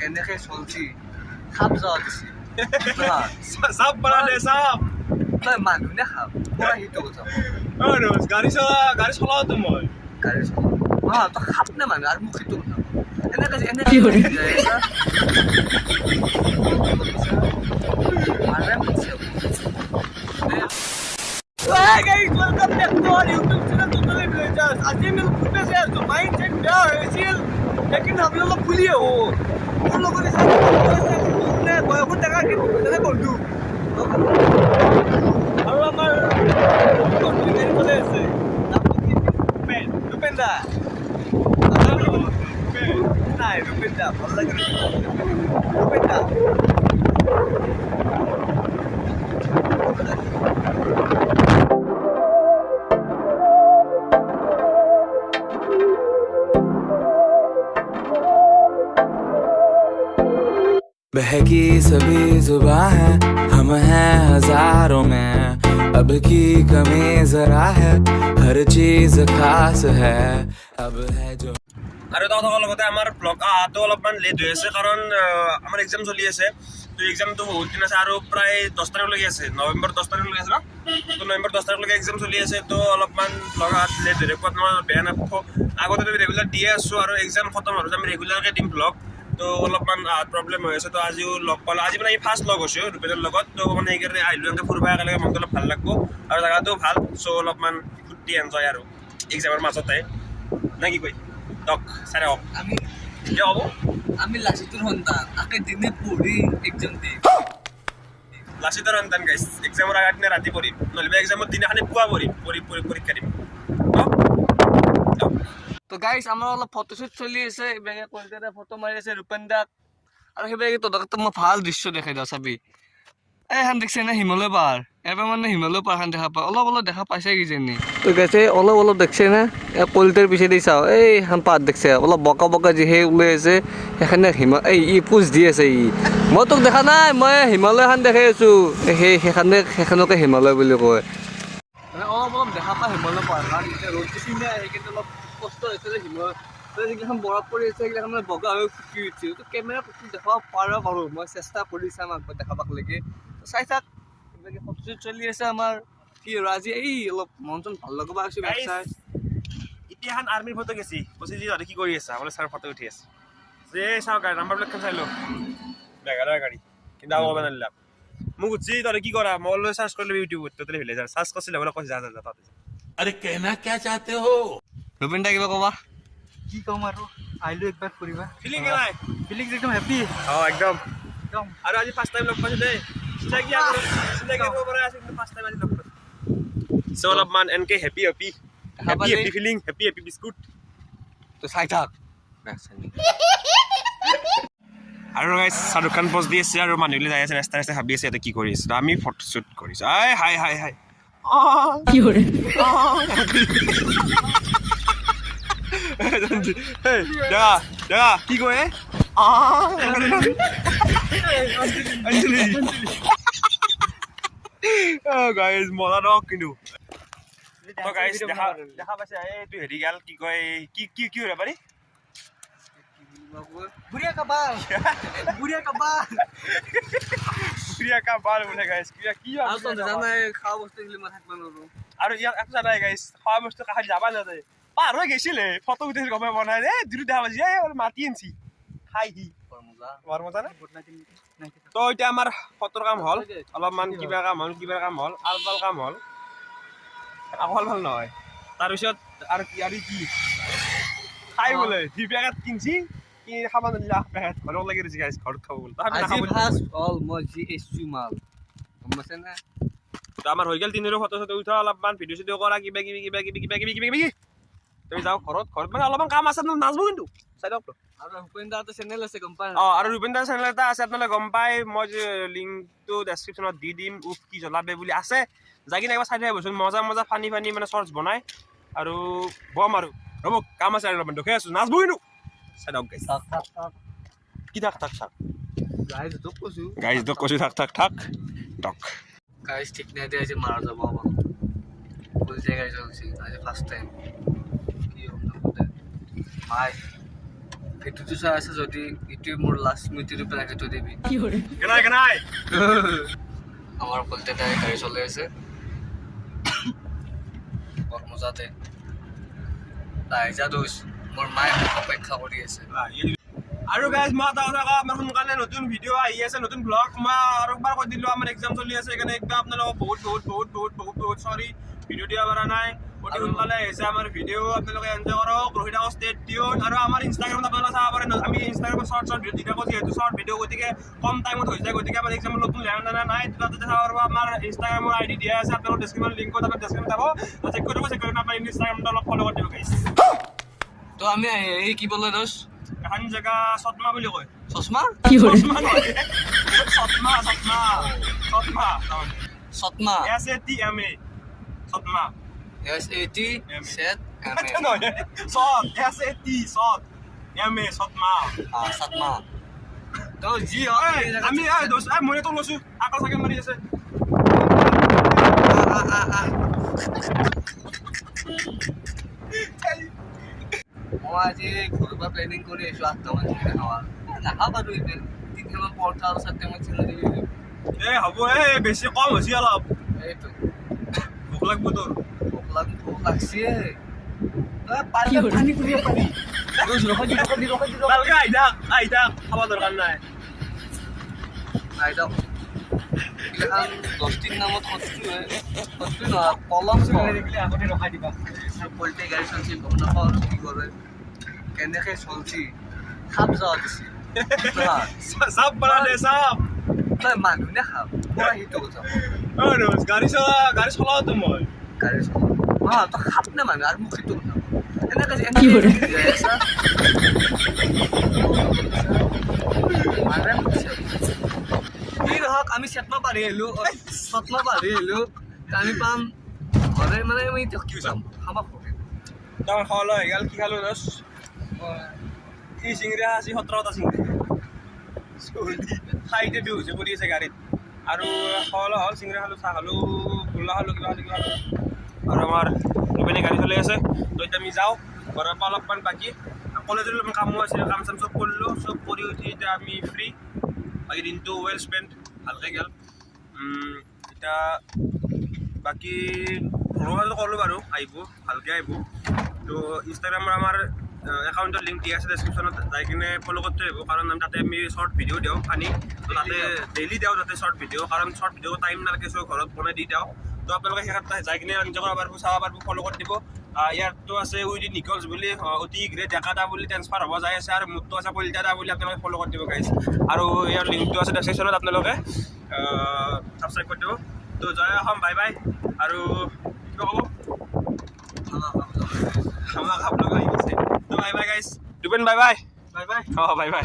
কেনেকৈ চলছি সাপ যোৱা দিছে সাপ বনা দে সাপ তই মানুহ নে সাপ মই সেইটো কথা গাড়ী চলাও তো মই গাড়ী চলা তই সাপ নে মানুহ আৰু মোক সেইটো কথা এনেকৈ Hey guys, welcome back to our YouTube channel Totally Villagers. आज ये मेरे खुद से तो माइंड सेट क्या है सील लेकिन हम लोग भूलिए हो उन लोगों ने साथ ने बहुत जगह की मैंने बोल दूं और हमारे मेरे बोले से रुपेंदा नहीं रुपेंदा बोल लग रुपेंदा बहकी सभी जुबां है हम हैं हजारों में अब की कमी जरा है हर चीज खास है अब है जो আৰু এটা কথা লগতে আমাৰ ব্লগ আহাটো অলপমান লেট হৈ আছে কাৰণ আমাৰ এক্সাম চলি আছে তো এক্সামটো বহুত দিন আছে আৰু প্ৰায় 10 তাৰিখলৈকে আছে নৱেম্বৰ 10 তাৰিখলৈকে আছে ন তো নৱেম্বৰ 10 তাৰিখলৈকে এক্সাম চলি আছে তো অলপমান ব্লগ আহাত লেট হৈ কোৱাত মই বেয়া নাপাওঁ আগতে আমি ৰেগুলাৰ দিয়ে আছোঁ আৰু এক্সাম খতম হোৱাৰ পিছত আমি ৰেগুলাৰকৈ দিম ব্লগ তো অলপমান প্ৰব্লেম হৈ আছে তো আজিও লগ পালোঁ আজি মানে আমি ফাৰ্ষ্ট লগ হৈছোঁ ৰূপেনৰ লগত তো মানে সেইকাৰণে আহিলোঁ এনেকৈ ফুৰিব একেলগে মনটো অলপ ভাল লাগিব আৰু জেগাটোও ভাল চ' অলপমান ফূৰ্তি এনজয় আৰু এক্সামৰ মাজতে নে কি কয় তক চাৰে হওক আমি কিয় হ'ব আমি লাচিতৰ সন্তান আকে দিনে পঢ়ি এক্সাম দিম লাচিতৰ সন্তান গাইছ এক্সামৰ আগৰ দিনা ৰাতি পঢ়িম নহ'লে এক্সামৰ দিনাখনি পুৱা পঢ়িম পৰীক্ষা দিম তো গাইছ আমাৰ অলপ ফটোশ্বুট চলি আছে এইবিলাকে কলকাতা ফটো মাৰি আছে ৰূপেন্দাক আৰু সেইবিলাকে তহঁতক মই ভাল দৃশ্য দেখাই দিওঁ চাবি এইখন দেখিছে নে হিমালয় পাহাৰ এবাৰ মানে হিমালয় পাহাৰখন দেখা পায় অলপ দেখা পাইছে কিজানি তো গাইছে অলপ দেখিছে নে কলিতাৰ পিছেদি চাওঁ এইখন পাহাৰ দেখিছে অলপ বকা যি সেই ওলাই আছে সেইখানে ই পোজ দি আছে মই তোক দেখা নাই মই হিমালয়খন দেখাই আছোঁ সেইখনকে হিমালয় বুলি কয় মানে অলপ দেখা পায় হিমালয় পাহাৰ কাৰণ এতিয়া ৰ'দটো চিন্তা আহে কিন্তু অলপ কষ্ট হৈছে যে হিমালয় যিগিলাখন বৰফ পৰি আছে সেইগিলাখন মানে বগা হৈ ফুটি উঠিছে তো কেমেৰা ফুটি দেখাব পাৰোঁ মই চেষ্টা কৰি চাম আগত দেখাবাকলৈকে চাই থাক এইবিলাকে ফটোশ্বুট চলি আছে আমাৰ কি আৰু আজি অলপ মন চন ভাল লগাব আছোঁ চাই এতিয়া এখন আৰ্মিৰ ফটো গেছি কৈছে যি তহঁতে কি কৰি আছা বোলে ছাৰ ফটো উঠি আছে যে চাওঁ গাড়ী নাম্বাৰ প্লেটখন চাই ল মেঘালয়ৰ গাড়ী কিন্তু আৰু ক'ব নালাগে মোক সুধছি তহঁতে কি কৰা মই লৈ চাৰ্চ কৰিলোঁ ইউটিউবত টোটেলি ভিলেজাৰ চাৰ্চ কৰিছিলে বোলে কৈছে যা তাতে अरे कहना क्या चाहते हो ৰবীন দা কিবা ক'বা কি ক'ম আৰু আহিলোঁ একবাৰ ফুৰিবা ফিলিং কেলাই ফিলিংছ একদম হেপী একদম আৰু আজি ফাৰ্ষ্ট টাইম লগ পাইছোঁ দেই চিনাকি কৰিব পৰা আছে কিন্তু ফাৰ্ষ্ট টাইম আজি লগ পাইছোঁ চ' অলপমান এনেকৈ হেপী ফিলিং হেপী বিস্কুট তো চাই থাক আৰু গাইছ শ্বাহৰুখ খান পষ্ট দি আছে আৰু মানুহবিলাক যাই আছে ৰাস্তাই ভাবি আছে ইয়াতে কি কৰি আছে তো আমি ফটোশ্বুট কৰিছোঁ হাই কি কৰে কি কয় গাইজ মজা ন কিন্তু দেখা পাইছে এইটো হেৰি গাল কি কয় কি হৈ পাৰি বুঢ়িয়া কাবাল বোলে গাইজ কি জানাই খোৱা বস্তু মই থাকিব নোৱাৰোঁ আৰু ইয়াক একো জানাই গাইজ খোৱা বস্তু কাষত যাবা নাযায় পাৰ হৈ গৈছিলে ফটো উঠাইছিল গমে বনাই দুটো দেখা পাইছি মাতি আনছি খাই সি বৰ মজা নে তো এতিয়া আমাৰ ফটোৰ কাম হ'ল অলপমান কিবা কাম হ'ল আলবাল কাম হ'ল আকৌ ভাল নহয় তাৰপিছত আৰু কি খাই বোলে দুই পেকেট কিনছি কি খাব নিদিলে পেকেট ঘৰত লাগি ৰৈছে গাইজ ঘৰত খাব বোলে মই যি এছু মাল গম পাইছে নে তো আমাৰ হৈ গ'ল তিনিৰো ফটো চটো উঠা অলপমান ভিডিঅ' চিডিঅ' কৰা কিবা কিবি তুমি যাওঁ ঘৰত মানে অলপমান কাম আছে নাচবো কিন্তু চাই দিয়ক আৰু ৰূপেন্দাৰ চেনেল আছে গম পাই আৰু ৰূপেন্দাৰ চেনেল এটা আছে আপোনালোকে গম পায় মই লিংকটো ডেছক্ৰিপশ্যনত দি দিম কি জ্বলাবে বুলি আছে যাই কিনে একবাৰ চাই থৈ আহিবচোন মজা ফানি মানে চৰ্টছ বনাই আৰু বম আৰু ৰ'ব কাম আছে আৰু অলপমান দেখুৱাই আছোঁ নাচবো কিন্তু চাই দিয়ক গাইজ কি থাক গাইজক কৈছোঁ থাক গাইজ ঠিক নাই দিয়ে আজি মাৰা যাব বুজি গাইজ হৈছে আজি ফাৰ্ষ্ট টাইম কি হ'ব ভাই ভিডিঅ'টো চাই আছে যদি এইটোৱে মোৰ লাষ্ট স্মৃতি ৰূপে ৰাখি থৈ দিবি কেনাই আমাৰ কলকাতাই গাড়ী চলাই আছে বৰ মজাতে যা দোষ মোৰ মায়ে মোক অপেক্ষা কৰি আছে আৰু গাইজ মই এটা কথা কওঁ আমাৰ সোনকালে নতুন ভিডিঅ' আহি আছে নতুন ব্লগ মই আৰু একবাৰ কৈ দিলোঁ আমাৰ এক্সাম চলি আছে সেইকাৰণে একদম আপোনালোকক বহুত চৰি ভিডিঅ' দিব পৰা নাই অতি সোনকালে আহিছে আমাৰ ভিডিঅ' আপোনালোকে এনজয় কৰক ৰখি থাকক ষ্টেট টিউন আৰু আমাৰ ইনষ্টাগ্ৰামত আপোনালোকে চাব পাৰে আমি ইনষ্টাগ্ৰামত শ্বৰ্ট ভিডিঅ' দি থাকোঁ যিহেতু শ্বৰ্ট ভিডিঅ' গতিকে কম টাইমত হৈ যায় গতিকে আমাৰ এক্সামত নতুন লেনা নাই তাতে চাব পাৰিব আমাৰ ইনষ্টাগ্ৰামৰ আইডি দিয়া আছে আপোনালোকৰ ডেছক্ৰিপশ্যন লিংকত আপোনাৰ ডেছক্ৰিপশ্যন যাব চেক কৰিব আপোনাৰ ইনষ্টাগ্ৰামটো অলপ ফ'ল' কৰি দিব গাইজ তো আমি এই কি বোলে দোষ এখন জেগা চটমা বুলি কয় চশমা চশমা নহয় চটমা সৎমা SATMA চটমা SAT set নহয় চট SAT চট MA চটমা সৎমা তো জি আমি দোষ মই তো লৈছো আকৌ চাগে মাৰি আছে মই আজি ঘৰৰ পৰা প্লেনিং কৰি আহিছোঁ 8টামান চিঙৰা খাৱাৰ নাখাওঁ বাৰু এতিয়া 3টামান পৰঠা আৰু 4টামান চিঙৰা দি দিলোঁ হ'ব বেছি কম হৈছে অলপ এইটো ভোক লাগব তোৰ ভোক লাগছে পানী পানী পুৰিব পাৰি ভালকে আহি থাক খাব দৰকাৰ নাই নাই দিয়ক এইগিলাখান 10 দিন নামত 70 নহয় কলম আগতে ৰখাই দিবা পলিটে গাড়ী চলছি গম নাপাওঁ আৰু কি কৰে কেনেকৈ চলছি খাপ যোৱা দিছে চাপ বনা দে চাপ তই মানুহ নে খাপ মই সেইটো কথা গাড়ী চলাওতো মই গাড়ী চলা তই খাপ নে মানুহ আৰু মোক সেইটো কথা এনেকৈ কি নহওক আমি চেতমা পাৰি আহিলোঁ আমি পাম ঘৰে মানে আমি এতিয়া কি যাম খাব তই খাব লৈ গ'ল কি খালোঁ দছ কি চিঙৰা আছে 17টা চিঙৰা খাইতে বিহুছে পৰি আছে গাড়ীত আৰু খাবলৈ হ'ল চিঙৰা খালোঁ চাহ খালোঁ গোল্লা খালোঁ কিবা খালোঁ আৰু আমাৰ ৰূপেনে গাড়ী চলাই আছে তো এতিয়া আমি যাওঁ ঘৰৰ পৰা অলপমান বাকী কলেজত অলপমান কামো আছিলে কাম চাম চব কৰিলোঁ চব কৰি উঠি এতিয়া আমি ফ্ৰী বাকী দিনটো ৱেল স্পেণ্ড ভালকৈ গ'ল এতিয়া বাকী ভ্ৰমণটো কৰিলোঁ বাৰু আহিব ভালকৈ আহিব তো ইনষ্টাগ্ৰামৰ আমাৰ একাউণ্টৰ লিংক দিয়া আছে ডেছক্ৰিপশ্যনত যাই কিনে ফ'ল' কৰি থৈ আহিব কাৰণ তাতে আমি শ্বৰ্ট ভিডিঅ' দিওঁ আনি তো তাতে ডেইলি দিওঁ তাতে শ্বৰ্ট ভিডিঅ' কাৰণ শ্বৰ্ট ভিডিঅ' টাইম নালাগে চব ঘৰত বনাই দি দিওঁ তো আপোনালোকে শেষত যাই কিনে এনজয় কৰিব পাৰিব চাব পাৰিব ফ'ল' কৰি দিব ইয়াততো আছে উইডি নিকলছ বুলি অতি গ্ৰেট ডেকাদা বুলি ট্ৰেন্সফাৰ হ'ব যাই আছে আৰু মোৰতো আছে কলিতাদা বুলি আপোনালোকে ফ'ল' কৰি দিব গাইছ আৰু ইয়াৰ লিংকটো আছে ডেছক্ৰিপশ্যনত আপোনালোকে ছাবস্ক্ৰাইব কৰি দিব তো জয় অসম বাই বাই আৰু কি ক'ব খাব লগা আহি গৈছে তো বাই বাই গাইছ দুপেন বাই বাই অঁ বাই বাই